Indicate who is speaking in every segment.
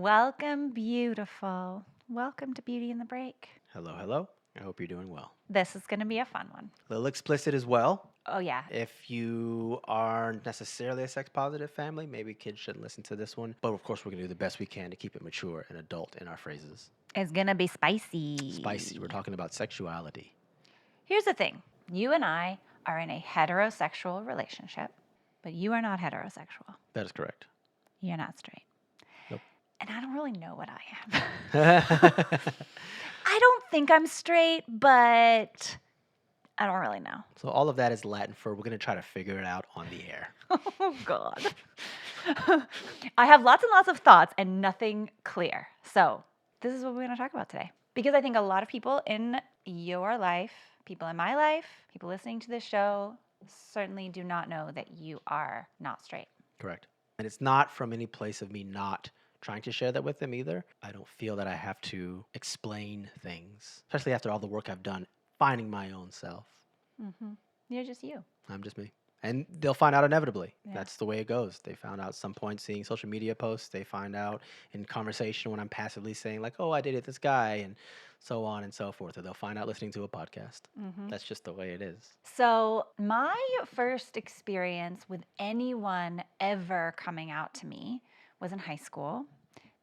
Speaker 1: Welcome, beautiful. Welcome to Beauty in the Break.
Speaker 2: Hello, hello. I hope you're doing well.
Speaker 1: This is going to be a fun one.
Speaker 2: A little explicit as well.
Speaker 1: Oh, yeah.
Speaker 2: If you aren't necessarily a sex positive family, maybe kids shouldn't listen to this one. But of course, we're going to do the best we can to keep it mature and adult in our phrases.
Speaker 1: It's going to be spicy.
Speaker 2: Spicy. We're talking about sexuality.
Speaker 1: Here's the thing you and I are in a heterosexual relationship, but you are not heterosexual.
Speaker 2: That is correct.
Speaker 1: You're not straight.
Speaker 2: Nope.
Speaker 1: And I don't really know what I am. I don't think I'm straight, but I don't really know.
Speaker 2: So all of that is Latin for we're going to try to figure it out on the air.
Speaker 1: Oh, God. I have lots and lots of thoughts and nothing clear. So this is what we're going to talk about today. Because I think a lot of people in your life, people in my life, people listening to this show, certainly do not know that you are not straight.
Speaker 2: Correct. And it's not from any place of me not trying to share that with them either. I don't feel that I have to explain things, especially after all the work I've done finding my own self.
Speaker 1: Mm-hmm. You're just you.
Speaker 2: I'm just me. And they'll find out inevitably.
Speaker 1: Yeah.
Speaker 2: That's the way it goes. They found out some point seeing social media posts. They find out in conversation when I'm passively saying like, oh, I dated this guy and so on and so forth. Or they'll find out listening to a podcast.
Speaker 1: Mm-hmm.
Speaker 2: That's just the way it is.
Speaker 1: So my first experience with anyone ever coming out to me was in high school.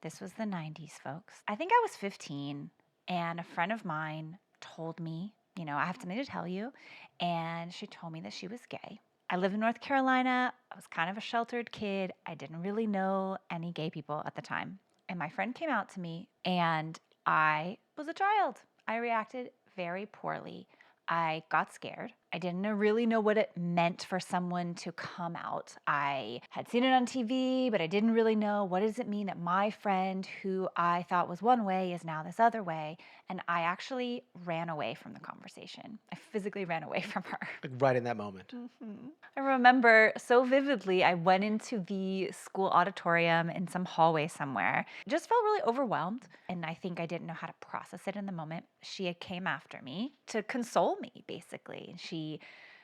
Speaker 1: This was the 90s, folks. I think I was 15, and a friend of mine told me, I have something to tell you, and she told me that she was gay. I lived in North Carolina. I was kind of a sheltered kid. I didn't really know any gay people at the time. And my friend came out to me, and I was a child. I reacted very poorly. I got scared. I didn't really know what it meant for someone to come out. I had seen it on TV, but I didn't really know what does it mean that my friend who I thought was one way is now this other way. And I actually ran away from the conversation. I physically ran away from her.
Speaker 2: Like right in that moment.
Speaker 1: Mm-hmm. I remember so vividly, I went into the school auditorium in some hallway somewhere. Just felt really overwhelmed. And I think I didn't know how to process it in the moment. She came after me to console me, basically. She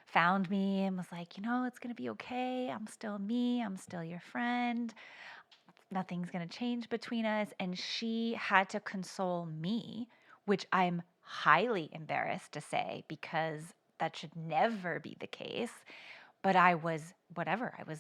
Speaker 1: found me and was like, it's going to be okay. I'm still me. I'm still your friend. Nothing's going to change between us. And she had to console me, which I'm highly embarrassed to say because that should never be the case. But I was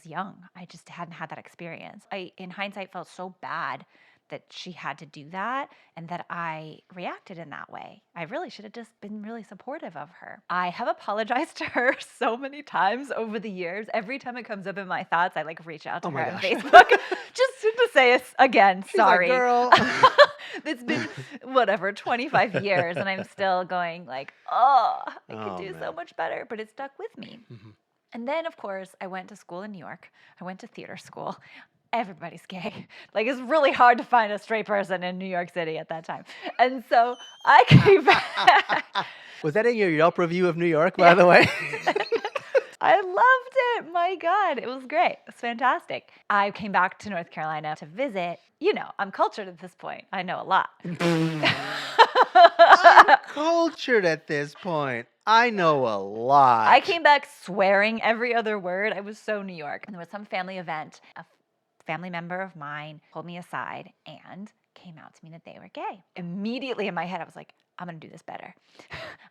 Speaker 1: young. I just hadn't had that experience. I, in hindsight, felt so bad that she had to do that and that I reacted in that way. I really should have just been really supportive of her. I have apologized to her so many times over the years. Every time it comes up in my thoughts, I reach out to her on Facebook just to say it's again,
Speaker 2: She's
Speaker 1: sorry.
Speaker 2: Like, girl.
Speaker 1: It's been 25 years and I'm still going I could do so much better, but it stuck with me.
Speaker 2: Mm-hmm.
Speaker 1: And then, of course, I went to school in New York. I went to theater school. Everybody's gay. It's really hard to find a straight person in New York City at that time. And so I came back.
Speaker 2: Was that in your Yelp review of New York, by the way?
Speaker 1: I loved it. My God, it was great. It was fantastic. I came back to North Carolina to visit. I'm cultured at this point. I know a lot.
Speaker 2: I'm cultured at this point. I know a lot.
Speaker 1: I came back swearing every other word. I was so New York. And there was some family event. A family member of mine pulled me aside and came out to me that they were gay. Immediately in my head, I was like, I'm going to do this better.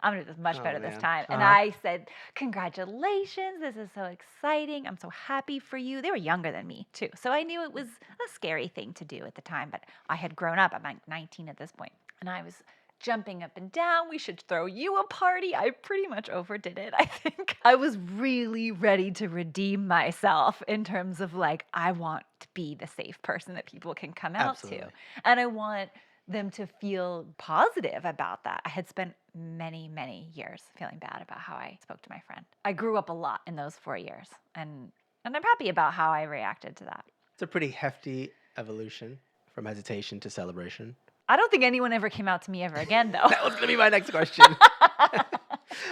Speaker 1: I'm going to do this much better this time. And I said, congratulations. This is so exciting. I'm so happy for you. They were younger than me, too. So I knew it was a scary thing to do at the time. But I had grown up. I'm 19 at this point. And I was jumping up and down. We should throw you a party. I pretty much overdid it, I think. I was really ready to redeem myself in terms of I want to be the safe person that people can come out to. And I want them to feel positive about that. I had spent many, many years feeling bad about how I spoke to my friend. I grew up a lot in those 4 years, and I'm happy about how I reacted to that.
Speaker 2: It's a pretty hefty evolution from hesitation to celebration.
Speaker 1: I don't think anyone ever came out to me ever again, though.
Speaker 2: That was going to be my next question.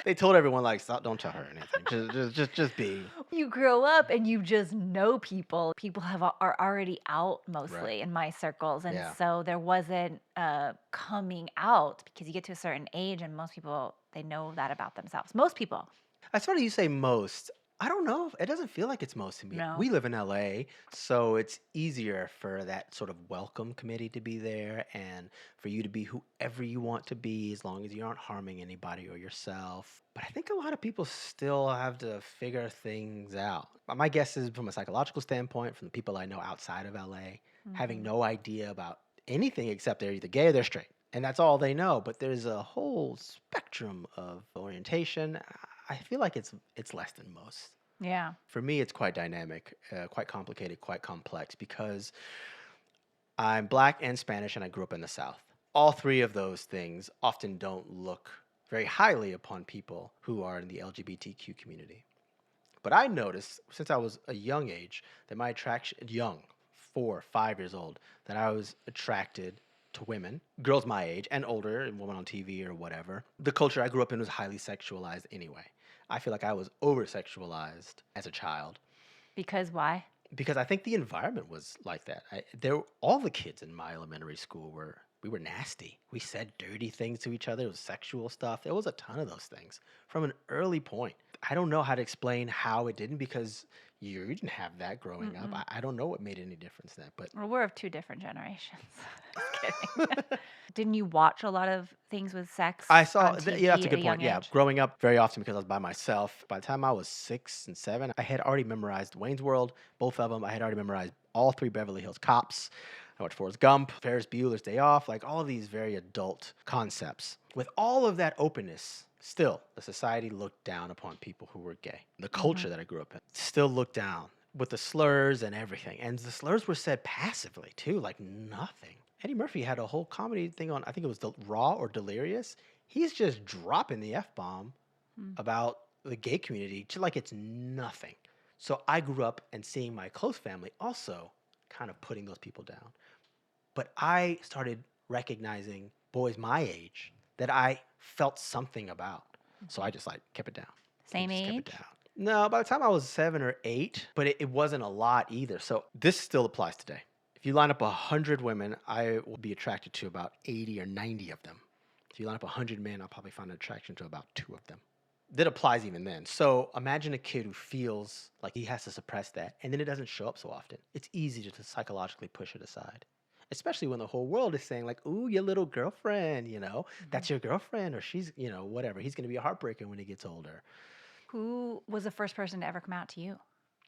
Speaker 2: They told everyone, stop, don't tell her anything. Just be.
Speaker 1: You grow up and you just know people. People are already out mostly in my circles. And so there wasn't coming out because you get to a certain age and most people, they know that about themselves. Most people.
Speaker 2: I sort of, you say most. I don't know. It doesn't feel like it's most of me.
Speaker 1: No.
Speaker 2: We live in LA, so it's easier for that sort of welcome committee to be there and for you to be whoever you want to be as long as you aren't harming anybody or yourself. But I think a lot of people still have to figure things out. My guess is from a psychological standpoint, from the people I know outside of LA, having
Speaker 1: Hmm.
Speaker 2: no idea about anything except they're either gay or they're straight. And that's all they know. But there's a whole spectrum of orientation. I feel like it's less than most.
Speaker 1: Yeah.
Speaker 2: For me, it's quite dynamic, quite complicated, quite complex because I'm black and Spanish and I grew up in the South. All three of those things often don't look very highly upon people who are in the LGBTQ community. But I noticed since I was a young age that my attraction, young, 4, 5 years old, that I was attracted to women, girls my age and older, and women on TV or whatever. The culture I grew up in was highly sexualized anyway. I feel like I was over sexualized as a child
Speaker 1: Because why?
Speaker 2: because I think the environment was like that. All the kids in my elementary school we were nasty. We said dirty things to each other. It was sexual stuff. There was a ton of those things from an early point. I don't know how to explain how it didn't because you didn't have that growing up.
Speaker 1: Mm-mm.
Speaker 2: I don't know what made any difference then, but
Speaker 1: Well, we're of two different generations. Just kidding. Didn't you watch a lot of things with sex
Speaker 2: I saw,
Speaker 1: on
Speaker 2: yeah, that's
Speaker 1: TV
Speaker 2: a
Speaker 1: at a
Speaker 2: good point.
Speaker 1: young
Speaker 2: Yeah,
Speaker 1: age?
Speaker 2: growing up very often because I was by myself. By the time I was 6 and 7, I had already memorized Wayne's World, both of them. I had already memorized all three Beverly Hills Cops. I watched Forrest Gump, Ferris Bueller's Day Off, like all of these very adult concepts. With all of that openness, still, the society looked down upon people who were gay. The
Speaker 1: Hmm.
Speaker 2: culture that I grew up in still looked down with the slurs and everything. And the slurs were said passively, too, like nothing. Eddie Murphy had a whole comedy thing on, I think it was Raw or Delirious. He's just dropping the F bomb about the gay community to like it's nothing. So I grew up and seeing my close family also kind of putting those people down. But I started recognizing boys my age that I felt something about. So I just like kept it down and
Speaker 1: Same
Speaker 2: just kept it
Speaker 1: age?
Speaker 2: down. No, by the time I was 7 or 8, but it wasn't a lot either. So this still applies today. If you line up 100 women, I will be attracted to about 80 or 90 of them. If you line up 100 men, I'll probably find an attraction to about 2 of them. That applies even then. So imagine a kid who feels like he has to suppress that, and then it doesn't show up so often. It's easy to psychologically push it aside, especially when the whole world is saying like, "Ooh, your little girlfriend,
Speaker 1: Hmm.
Speaker 2: that's your girlfriend, or she's, whatever. He's gonna be a heartbreaker when he gets older."
Speaker 1: Who was the first person to ever come out to you?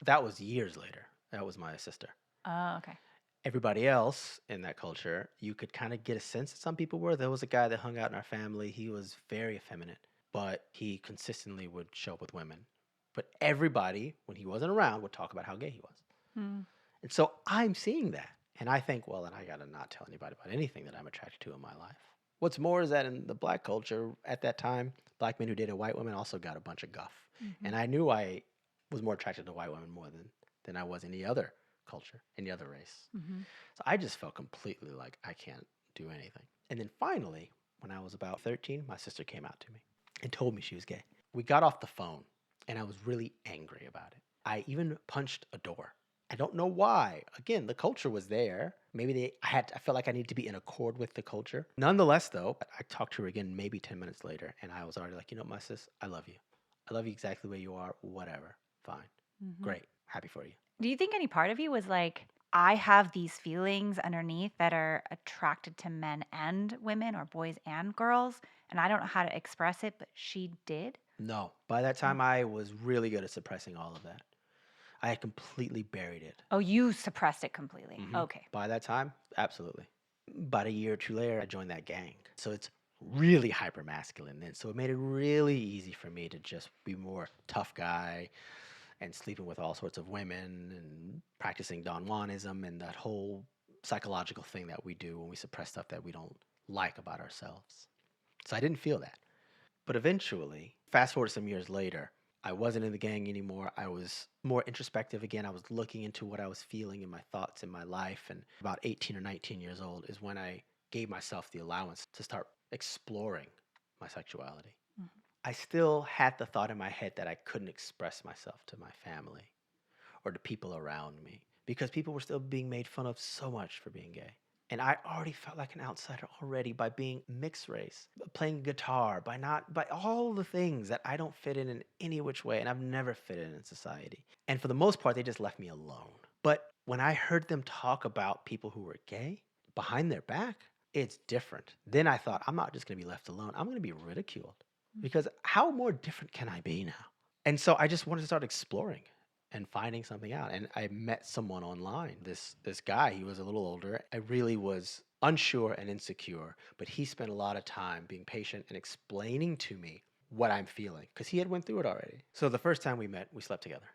Speaker 2: That was years later. That was my sister.
Speaker 1: Oh, okay.
Speaker 2: Everybody else in that culture, you could kind of get a sense that some people were. There was a guy that hung out in our family. He was very effeminate, but he consistently would show up with women. But everybody, when he wasn't around, would talk about how gay he was.
Speaker 1: Hmm.
Speaker 2: And so I'm seeing that. And I think, well, then I got to not tell anybody about anything that I'm attracted to in my life. What's more is that in the black culture at that time, black men who dated white women also got a bunch of guff.
Speaker 1: Hmm.
Speaker 2: And I knew I was more attracted to white women more than I was any other culture, any other race.
Speaker 1: Hmm.
Speaker 2: So I just felt completely like I can't do anything. And then finally, when I was about 13, my sister came out to me and told me she was gay. We got off the phone and I was really angry about it. I even punched a door. I don't know why. Again, the culture was there. Maybe I felt like I needed to be in accord with the culture. Nonetheless, though, I talked to her again maybe 10 minutes later and I was already like, my sis, I love you. I love you exactly where you are. Whatever. Fine.
Speaker 1: Hmm.
Speaker 2: Great. Happy for you.
Speaker 1: Do you think any part of you was like, I have these feelings underneath that are attracted to men and women or boys and girls, and I don't know how to express it, but she did?
Speaker 2: No. By that
Speaker 1: Oh,
Speaker 2: time, I was really good at suppressing all of that. I had completely buried it.
Speaker 1: oh, you suppressed it completely.
Speaker 2: Hmm.
Speaker 1: Okay.
Speaker 2: By that time, absolutely. About a year or two later, I joined that gang. So it's really hyper masculine then. So it made it really easy for me to just be more tough guy and sleeping with all sorts of women and practicing Don Juanism and that whole psychological thing that we do when we suppress stuff that we don't like about ourselves. So I didn't feel that. But eventually, fast forward some years later, I wasn't in the gang anymore. I was more introspective again. I was looking into what I was feeling and my thoughts in my life. And about 18 or 19 years old is when I gave myself the allowance to start exploring my sexuality.
Speaker 1: Mhm.
Speaker 2: I still had the thought in my head that I couldn't express myself to my family or to people around me because people were still being made fun of so much for being gay. And I already felt like an outsider already by being mixed race, playing guitar, by all the things that I don't fit in any which way. And I've never fit in society. And for the most part, they just left me alone. But when I heard them talk about people who were gay behind their back, it's different. Then I thought, I'm not just going to be left alone. I'm going to be ridiculed because how more different can I be now? And so I just wanted to start exploring and finding something out. And I met someone online, this guy. He was a little older. I really was unsure and insecure, but he spent a lot of time being patient and explaining to me what I'm feeling because he had went through it already. So the first time we met, we slept together.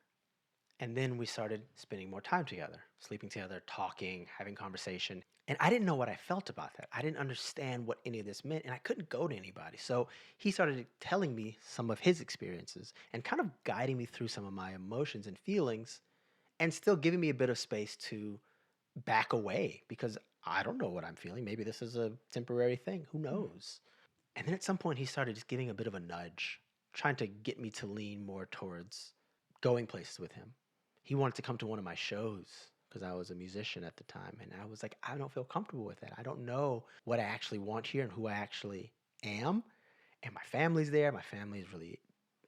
Speaker 2: And then we started spending more time together, sleeping together, talking, having conversation. And I didn't know what I felt about that. I didn't understand what any of this meant, and I couldn't go to anybody. So he started telling me some of his experiences and kind of guiding me through some of my emotions and feelings and still giving me a bit of space to back away because I don't know what I'm feeling. Maybe this is a temporary thing. Who knows? And then at some point, he started just giving a bit of a nudge, trying to get me to lean more towards going places with him. He wanted to come to one of my shows because I was a musician at the time. And I was like, I don't feel comfortable with that. I don't know what I actually want here and who I actually am. And my family's there. My family is really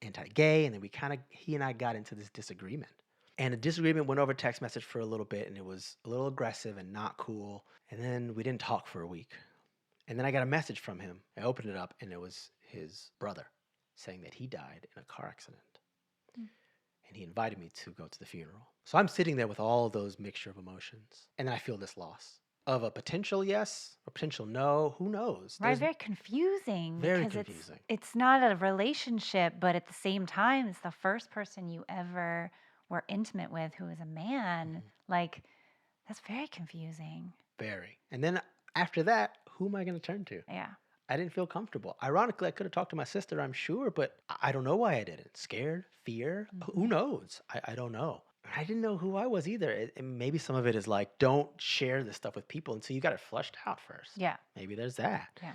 Speaker 2: anti-gay. And then he and I got into this disagreement. And the disagreement went over text message for a little bit. And it was a little aggressive and not cool. And then we didn't talk for a week. And then I got a message from him. I opened it up and it was his brother saying that he died in a car accident. And he invited me to go to the funeral. So I'm sitting there with all those mixture of emotions. And then I feel this loss of a potential yes or potential no. Who knows?
Speaker 1: Right, very confusing
Speaker 2: very
Speaker 1: because
Speaker 2: confusing.
Speaker 1: it's not a relationship, but at the same time, it's the first person you ever were intimate with who is a man. Like, that's very confusing.
Speaker 2: Very. And then after that, who am I going to turn to?
Speaker 1: Yeah.
Speaker 2: I didn't feel comfortable. Ironically, I could have talked to my sister, I'm sure, but I don't know why I didn't. Scared? Fear? Who knows? I don't know. I didn't know who I was either. And maybe some of it is like, don't share this stuff with people until you got it flushed out first.
Speaker 1: Yeah.
Speaker 2: Maybe there's that.
Speaker 1: Yeah.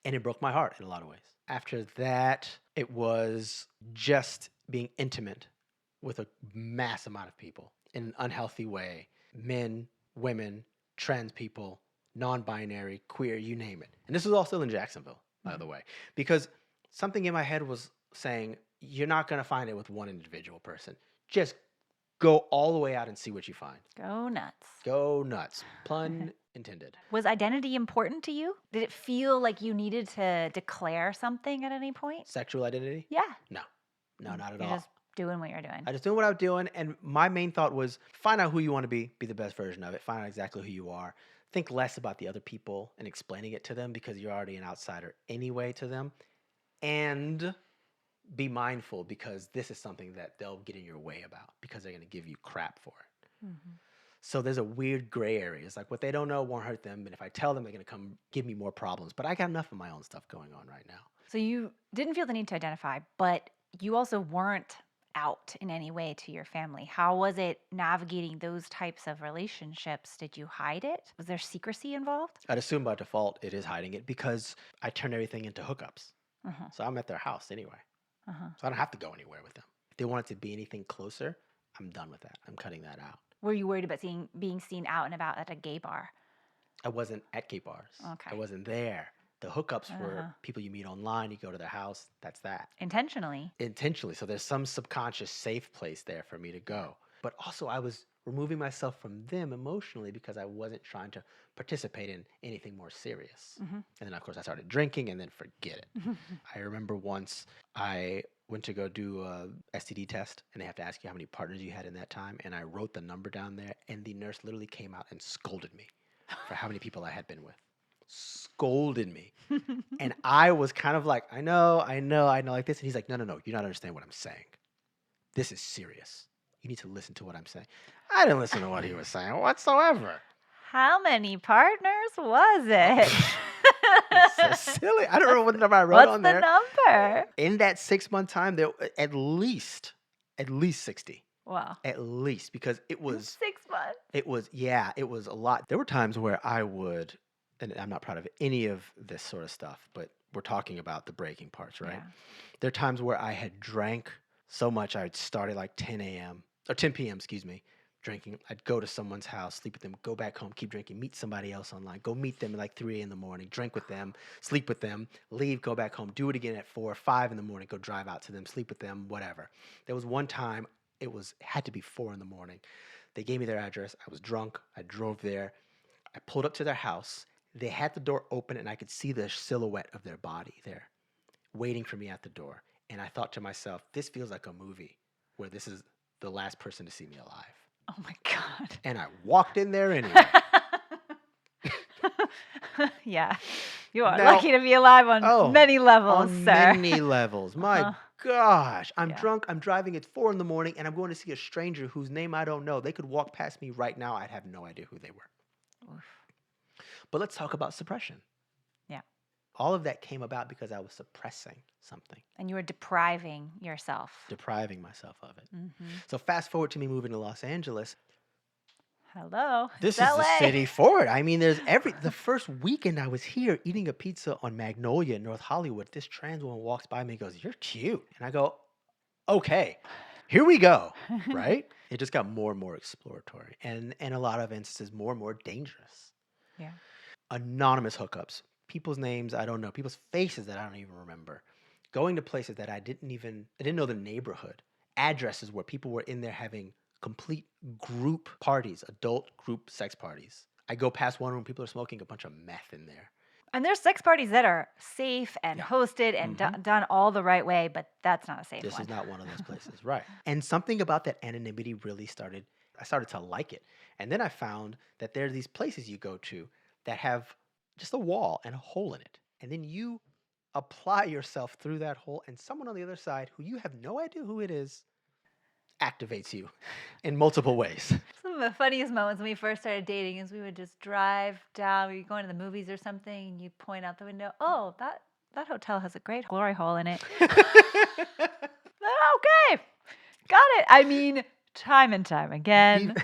Speaker 2: And it broke my heart in a lot of ways. After that, it was just being intimate with a mass amount of people in an unhealthy way. Men, women, trans people, non-binary, queer, you name it. And this was all still in Jacksonville, by the way, because something in my head was saying, you're not going to find it with one individual person. Just go all the way out and see what you find.
Speaker 1: Go nuts.
Speaker 2: Go nuts. Pun intended.
Speaker 1: Was identity important to you? Did it feel like you needed to declare something at any point?
Speaker 2: Sexual identity?
Speaker 1: Yeah.
Speaker 2: No, not at
Speaker 1: You're
Speaker 2: all.
Speaker 1: just doing what you're doing.
Speaker 2: I just doing what I was doing. And my main thought was find out who you want to be the best version of it. Find out exactly who you are. Think less about the other people and explaining it to them because you're already an outsider anyway to them. And be mindful because this is something that they'll get in your way about because they're going to give you crap for it. So there's a weird gray area. It's like what they don't know won't hurt them. And if I tell them, they're going to come give me more problems. But I got enough of my own stuff going on right now.
Speaker 1: So you didn't feel the need to identify, but you also weren't out in any way to your family. How was it navigating those types of relationships? Did you hide it? Was there secrecy involved?
Speaker 2: I'd assume by default it is hiding it because I turn everything into hookups. So I'm at their house anyway. So I don't have to go anywhere with them. If they want it to be anything closer, I'm done with that. I'm cutting that out.
Speaker 1: Were you worried about being seen out and about at a gay bar?
Speaker 2: I wasn't at gay bars.
Speaker 1: Okay.
Speaker 2: I wasn't there. The hookups were people you meet online, you go to their house, that's that.
Speaker 1: Intentionally.
Speaker 2: So there's some subconscious safe place there for me to go. But also I was removing myself from them emotionally because I wasn't trying to participate in anything more serious. And then of course I started drinking and then forget it. I remember once I went to go do a STD test and they have to ask you how many partners you had in that time. And I wrote the number down there and the nurse literally came out and scolded me for how many people I had been with. Scolded me. And I was kind of like, I know like this. And he's like, no, you don't understand what I'm saying. This is serious. You need to listen to what I'm saying. I didn't listen to what he was saying whatsoever.
Speaker 1: How many partners was it?
Speaker 2: It's so silly. I don't remember what number I wrote on there.
Speaker 1: What's the number?
Speaker 2: In that 6-month time, there were at least 60.
Speaker 1: Wow.
Speaker 2: At least, because it was
Speaker 1: 6 months.
Speaker 2: It was a lot. There were times where I would, and I'm not proud of any of this sort of stuff, but we're talking about the breaking parts, right?
Speaker 1: Yeah.
Speaker 2: There are times where I had drank so much I would start at like 10 p.m., excuse me, drinking. I'd go to someone's house, sleep with them, go back home, keep drinking, meet somebody else online, go meet them at like 3 in the morning, drink with them, sleep with them, leave, go back home, do it again at 4 or 5 in the morning, go drive out to them, sleep with them, whatever. There was one time had to be 4 in the morning. They gave me their address. I was drunk. I drove there. I pulled up to their house. They had the door open and I could see the silhouette of their body there waiting for me at the door. And I thought to myself, this feels like a movie where this is the last person to see me alive.
Speaker 1: Oh my God.
Speaker 2: And I walked in there anyway.
Speaker 1: Yeah. You are
Speaker 2: Now-
Speaker 1: lucky to be alive on many levels,
Speaker 2: on
Speaker 1: sir.
Speaker 2: many levels. My gosh. I'm
Speaker 1: Yeah.
Speaker 2: drunk. I'm driving. It's 4 in the morning and I'm going to see a stranger whose name I don't know. They could walk past me right now. I'd have no idea who they were.
Speaker 1: Oof.
Speaker 2: But let's talk about suppression.
Speaker 1: Yeah.
Speaker 2: All of that came about because I was suppressing something,
Speaker 1: And you were depriving yourself.
Speaker 2: depriving myself of it.
Speaker 1: Mm-hmm.
Speaker 2: So fast forward to me moving to Los Angeles.
Speaker 1: Hello.
Speaker 2: This
Speaker 1: it's
Speaker 2: is the
Speaker 1: LA.
Speaker 2: city for it. I mean, the first weekend I was here eating a pizza on Magnolia in North Hollywood, this trans woman walks by me and goes, "You're cute." And I go, "Okay, here we go." Right? It just got more and more exploratory and in a lot of instances more and more dangerous.
Speaker 1: Yeah.
Speaker 2: Anonymous hookups, people's names I don't know, people's faces that I don't even remember. Going to places that I didn't know the neighborhood, addresses where people were in there having complete group parties, adult group sex parties. I go past one room, people are smoking a bunch of meth in there.
Speaker 1: And there's sex parties that are safe and
Speaker 2: Yeah.
Speaker 1: hosted and done all the right way, but that's not a safe
Speaker 2: This
Speaker 1: one.
Speaker 2: is not one of those places, right? And something about that anonymity really I started to like it. And then I found that there are these places you go to that have just a wall and a hole in it. And then you apply yourself through that hole, and someone on the other side who you have no idea who it is activates you in multiple ways.
Speaker 1: Some of the funniest moments when we first started dating is we would just drive down, we'd go into the movies or something, and you point out the window, "Oh, that hotel has a great glory hole in it." Okay, got it. I mean, time and time again.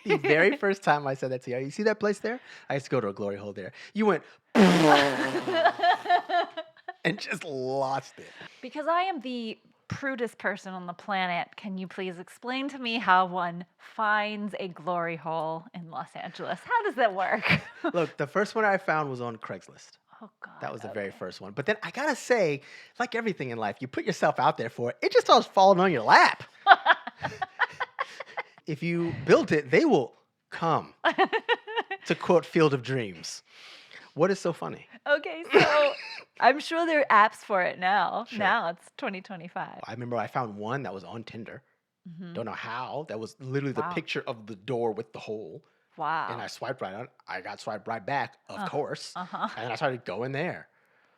Speaker 2: The very first time I said that to you, "You see that place there? I used to go to a glory hole there." You went and just lost it.
Speaker 1: Because I am the prudest person on the planet, can you please explain to me how one finds a glory hole in Los Angeles? How does that work?
Speaker 2: Look, the first one I found was on Craigslist.
Speaker 1: Oh, God.
Speaker 2: That was the very
Speaker 1: okay.
Speaker 2: first one. But then I gotta say, like everything in life, you put yourself out there for it, it just starts falling on your lap. If you build it, they will come. To quote Field of Dreams. What is so funny?
Speaker 1: Okay, so I'm sure there are apps for it now.
Speaker 2: Sure.
Speaker 1: Now it's 2025.
Speaker 2: I remember I found one that was on Tinder.
Speaker 1: Mhm.
Speaker 2: Don't know how. That was literally the
Speaker 1: Wow.
Speaker 2: picture of the door with the hole.
Speaker 1: Wow.
Speaker 2: And I swiped right on. I got swiped right back, of course.
Speaker 1: Uh-huh.
Speaker 2: And then I started going there.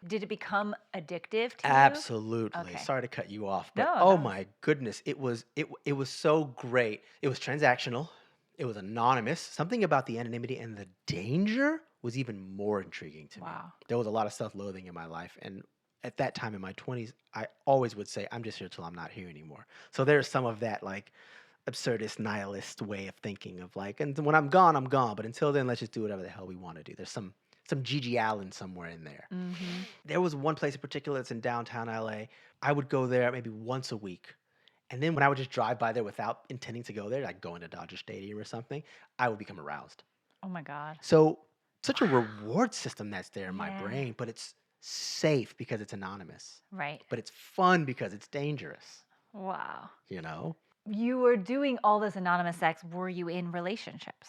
Speaker 1: Did it become addictive to you?
Speaker 2: Absolutely.
Speaker 1: Okay.
Speaker 2: Sorry to cut you off, but
Speaker 1: No,
Speaker 2: oh
Speaker 1: no.
Speaker 2: my goodness, it was so great. It was transactional. It was anonymous. Something about the anonymity and the danger was even more intriguing to me.
Speaker 1: Wow.
Speaker 2: There was a lot of self-loathing in my life, and at that time in my 20s, I always would say, "I'm just here till I'm not here anymore." So there's some of that like absurdist nihilist way of thinking of like, and when I'm gone, I'm gone. But until then, let's just do whatever the hell we want to do. There's some Gigi Allen somewhere in there.
Speaker 1: Mm-hmm.
Speaker 2: There was one place in particular that's in downtown LA. I would go there maybe once a week. And then when I would just drive by there without intending to go there, like going to Dodger Stadium or something, I would become aroused.
Speaker 1: Oh my God.
Speaker 2: So such a reward system that's there in my
Speaker 1: Yeah.
Speaker 2: brain, but it's safe because it's anonymous.
Speaker 1: Right.
Speaker 2: But it's fun because it's dangerous,
Speaker 1: Wow.
Speaker 2: you know?
Speaker 1: You were doing all this anonymous sex. Were you in relationships?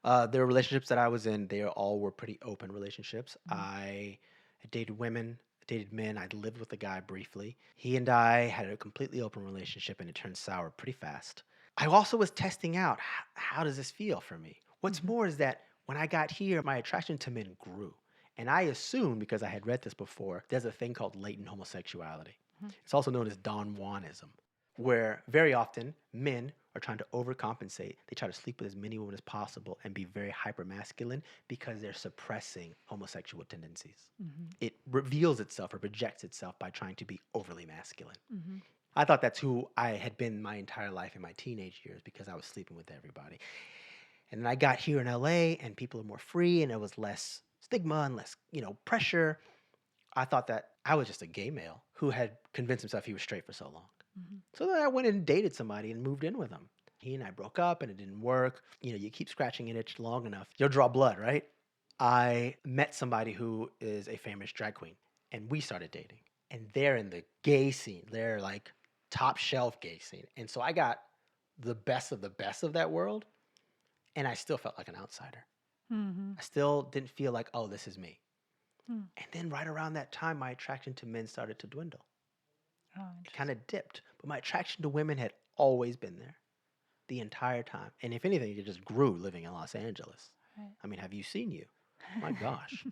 Speaker 2: The relationships that I was in, they all were pretty open relationships.
Speaker 1: Mhm.
Speaker 2: I had dated women, dated men. I lived with a guy briefly. He and I had a completely open relationship, and it turned sour pretty fast. I also was testing out, how does this feel for me? What's
Speaker 1: Mhm.
Speaker 2: more is that when I got here, my attraction to men grew. And I assumed, because I had read this before, there's a thing called latent homosexuality.
Speaker 1: Mhm.
Speaker 2: It's also known as Don Juanism, where very often men are trying to overcompensate. They try to sleep with as many women as possible and be very hypermasculine because they're suppressing homosexual tendencies.
Speaker 1: Mhm.
Speaker 2: It reveals itself or projects itself by trying to be overly masculine.
Speaker 1: Mhm.
Speaker 2: I thought that's who I had been my entire life in my teenage years because I was sleeping with everybody. And then I got here in LA and people are more free and there was less stigma and less, pressure. I thought that I was just a gay male who had convinced himself he was straight for so long.
Speaker 1: Mhm.
Speaker 2: So then I went and dated somebody and moved in with them. He and I broke up and it didn't work. You know, you keep scratching an itch long enough, you'll draw blood, right? I met somebody who is a famous drag queen and we started dating. And they're in the gay scene. They're like top shelf gay scene. And so I got the best of that world. And I still felt like an outsider.
Speaker 1: Mm-hmm.
Speaker 2: I still didn't feel like, oh, this is me.
Speaker 1: Hmm.
Speaker 2: And then right around that time, my attraction to men started to dwindle.
Speaker 1: Oh,
Speaker 2: It kind
Speaker 1: interesting.
Speaker 2: of dipped. But my attraction to women had always been there the entire time. And if anything, it just grew living in Los Angeles.
Speaker 1: Right.
Speaker 2: I mean, have you seen you? My gosh.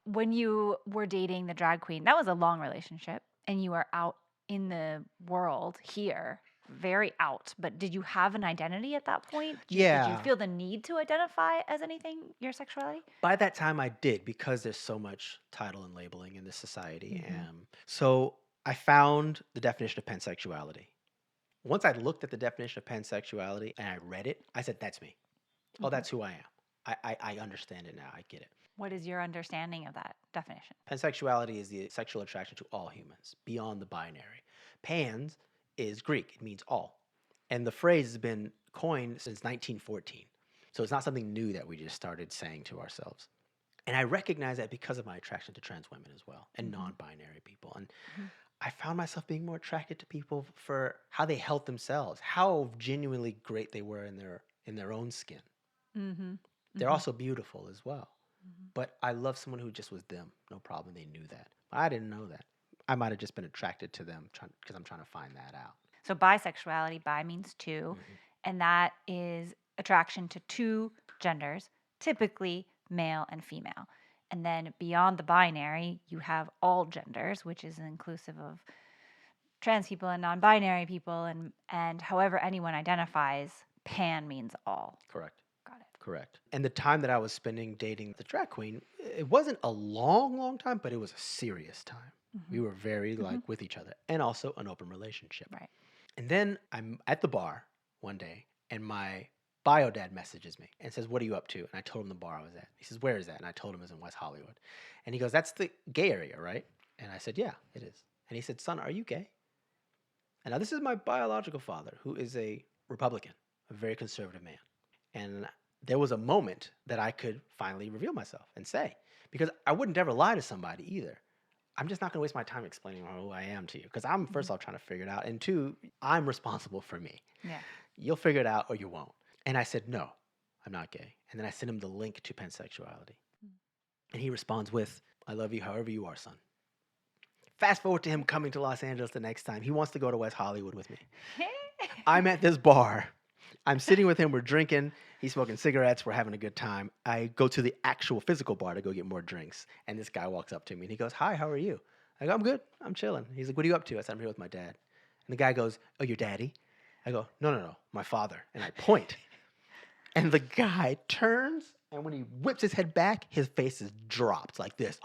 Speaker 1: When you were dating the drag queen, that was a long relationship, and you were out in the world here, very out. But did you have an identity at that point? Did you
Speaker 2: Yeah.
Speaker 1: feel the need to identify as anything, your sexuality?
Speaker 2: By that time, I did because there's so much title and labeling in this society.
Speaker 1: Mm-hmm.
Speaker 2: So I found the definition of pansexuality. Once I looked at the definition of pansexuality and I read it, I said, that's me. Oh,
Speaker 1: Mm-hmm.
Speaker 2: that's who I am. I understand it now. I get it.
Speaker 1: What is your understanding of that definition?
Speaker 2: Pansexuality is the sexual attraction to all humans, beyond the binary. Pans is Greek, it means all. And the phrase has been coined since 1914. So it's not something new that we just started saying to ourselves. And I recognize that because of my attraction to trans women as well and
Speaker 1: Mm-hmm.
Speaker 2: non-binary people. And
Speaker 1: Mhm.
Speaker 2: I found myself being more attracted to people for how they held themselves, how genuinely great they were in their own skin.
Speaker 1: Mm-hmm.
Speaker 2: They're
Speaker 1: Mm-hmm.
Speaker 2: also beautiful as well.
Speaker 1: Mm-hmm.
Speaker 2: But I love someone who just was them. No problem. They knew that. I didn't know that. I might have just been attracted to them because I'm trying to find that out.
Speaker 1: So bisexuality, bi means two,
Speaker 2: Mhm.
Speaker 1: and that is attraction to two genders, typically male and female. And then beyond the binary, you have all genders, which is inclusive of trans people and non-binary people, and however anyone identifies. Pan means all.
Speaker 2: Correct.
Speaker 1: Got it.
Speaker 2: Correct. And the time that I was spending dating the drag queen, it wasn't a long, long time, but it was a serious time.
Speaker 1: Mm-hmm.
Speaker 2: We were very
Speaker 1: Mm-hmm.
Speaker 2: like with each other and also an open relationship.
Speaker 1: Right.
Speaker 2: And then I'm at the bar one day and my bio dad messages me and says, "What are you up to?" And I told him the bar I was at. He says, "Where is that?" And I told him it was in West Hollywood. And he goes, "That's the gay area, right?" And I said, "Yeah, it is." And he said, "Son, are you gay?" And now this is my biological father, who is a Republican, a very conservative man. And there was a moment that I could finally reveal myself and say, because I wouldn't ever lie to somebody either. I'm just not going to waste my time explaining who I am to you because I'm, first
Speaker 1: Mm-hmm.
Speaker 2: off, trying to figure it out. And two, I'm responsible for me.
Speaker 1: Yeah.
Speaker 2: You'll figure it out or you won't. And I said, "No, I'm not gay." And then I sent him the link to pansexuality. And he responds with, "I love you however you are, son." Fast forward to him coming to Los Angeles the next time. He wants to go to West Hollywood with me. I'm at this bar. I'm sitting with him. We're drinking. He's smoking cigarettes. We're having a good time. I go to the actual physical bar to go get more drinks. And this guy walks up to me and he goes, "Hi, how are you?" I go, "I'm good. I'm chilling." He's like, "What are you up to?" I said, "I'm here with my dad." And the guy goes, "Oh, your daddy?" I go, "No, no, no, my father." And I point. And the guy turns. And when he whips his head back, his face is dropped like this.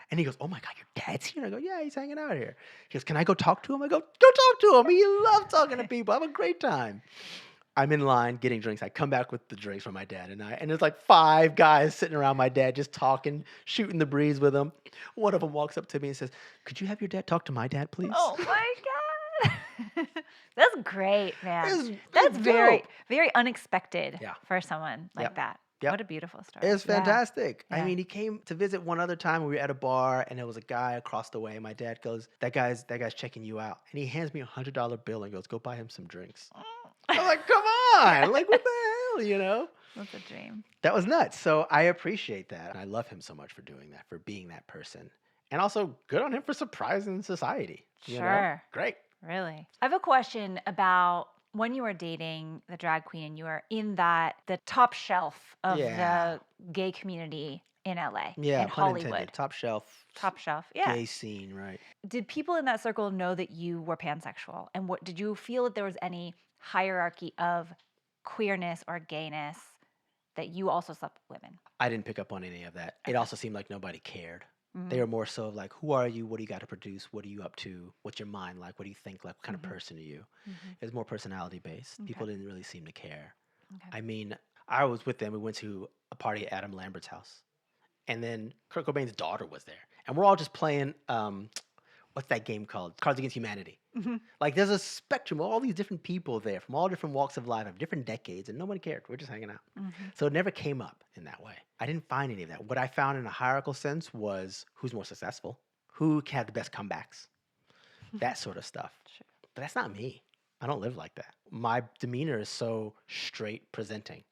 Speaker 2: And he goes, "Oh my God, your dad's here?" And I go, "Yeah, he's hanging out here." He goes, "Can I go talk to him?" I go, "Go talk to him. He loves talking to people. Have a great time." I'm in line getting drinks. I come back with the drinks from my dad and there's like 5 guys sitting around my dad just talking, shooting the breeze with him. One of them walks up to me and says, "Could you have your dad talk to my dad, please?"
Speaker 1: Oh my God. That's great, man. That's
Speaker 2: It's
Speaker 1: very,
Speaker 2: dope.
Speaker 1: very unexpected
Speaker 2: Yeah.
Speaker 1: for someone like
Speaker 2: Yep.
Speaker 1: that.
Speaker 2: Yep.
Speaker 1: What a beautiful story.
Speaker 2: It was
Speaker 1: Yeah.
Speaker 2: fantastic. I
Speaker 1: Yeah.
Speaker 2: mean, he came to visit one other time. We were at a bar, and there was a guy across the way. And my dad goes, that guy's checking you out." And he hands me $100 bill and goes, "Go buy him some drinks." I'm like, "Come on, like what the hell, you know?"
Speaker 1: That's a dream.
Speaker 2: That was nuts. So I appreciate that. I love him so much for doing that, for being that person, and also good on him for surprising society. You know?
Speaker 1: Sure.
Speaker 2: Great.
Speaker 1: Really. I have a question about when you were dating the drag queen and you were in the top shelf of
Speaker 2: Yeah.
Speaker 1: the gay community in LA,
Speaker 2: Yeah,
Speaker 1: in
Speaker 2: pun
Speaker 1: Hollywood.
Speaker 2: intended. Top shelf,
Speaker 1: Top shelf. Yeah.
Speaker 2: gay scene, right?
Speaker 1: Did people in that circle know that you were pansexual? And what did you feel that there was any hierarchy of queerness or gayness that you also slept with women?
Speaker 2: I didn't pick up on any of that. It
Speaker 1: Okay.
Speaker 2: also seemed like nobody cared. They
Speaker 1: Mhm.
Speaker 2: were more so of like, "Who are you? What do you got to produce? What are you up to? What's your mind like? What do you think like? What kind
Speaker 1: Mhm.
Speaker 2: of person are you?"
Speaker 1: Mhm.
Speaker 2: It was more personality based. People
Speaker 1: Okay.
Speaker 2: didn't really seem to care.
Speaker 1: Okay.
Speaker 2: I mean, I was with them. We went to a party at Adam Lambert's house. And then Kurt Cobain's daughter was there. And we're all just playing what's that game called? Cards Against Humanity.
Speaker 1: Mhm.
Speaker 2: Like there's a spectrum of all these different people there from all different walks of life, of different decades, and no one cared. We're just hanging out.
Speaker 1: Mhm.
Speaker 2: So it never came up in that way. I didn't find any of that. What I found in a hierarchical sense was who's more successful, who can have the best comebacks, that sort of stuff.
Speaker 1: Sure.
Speaker 2: But that's not me. I don't live like that. My demeanor is so straight presenting,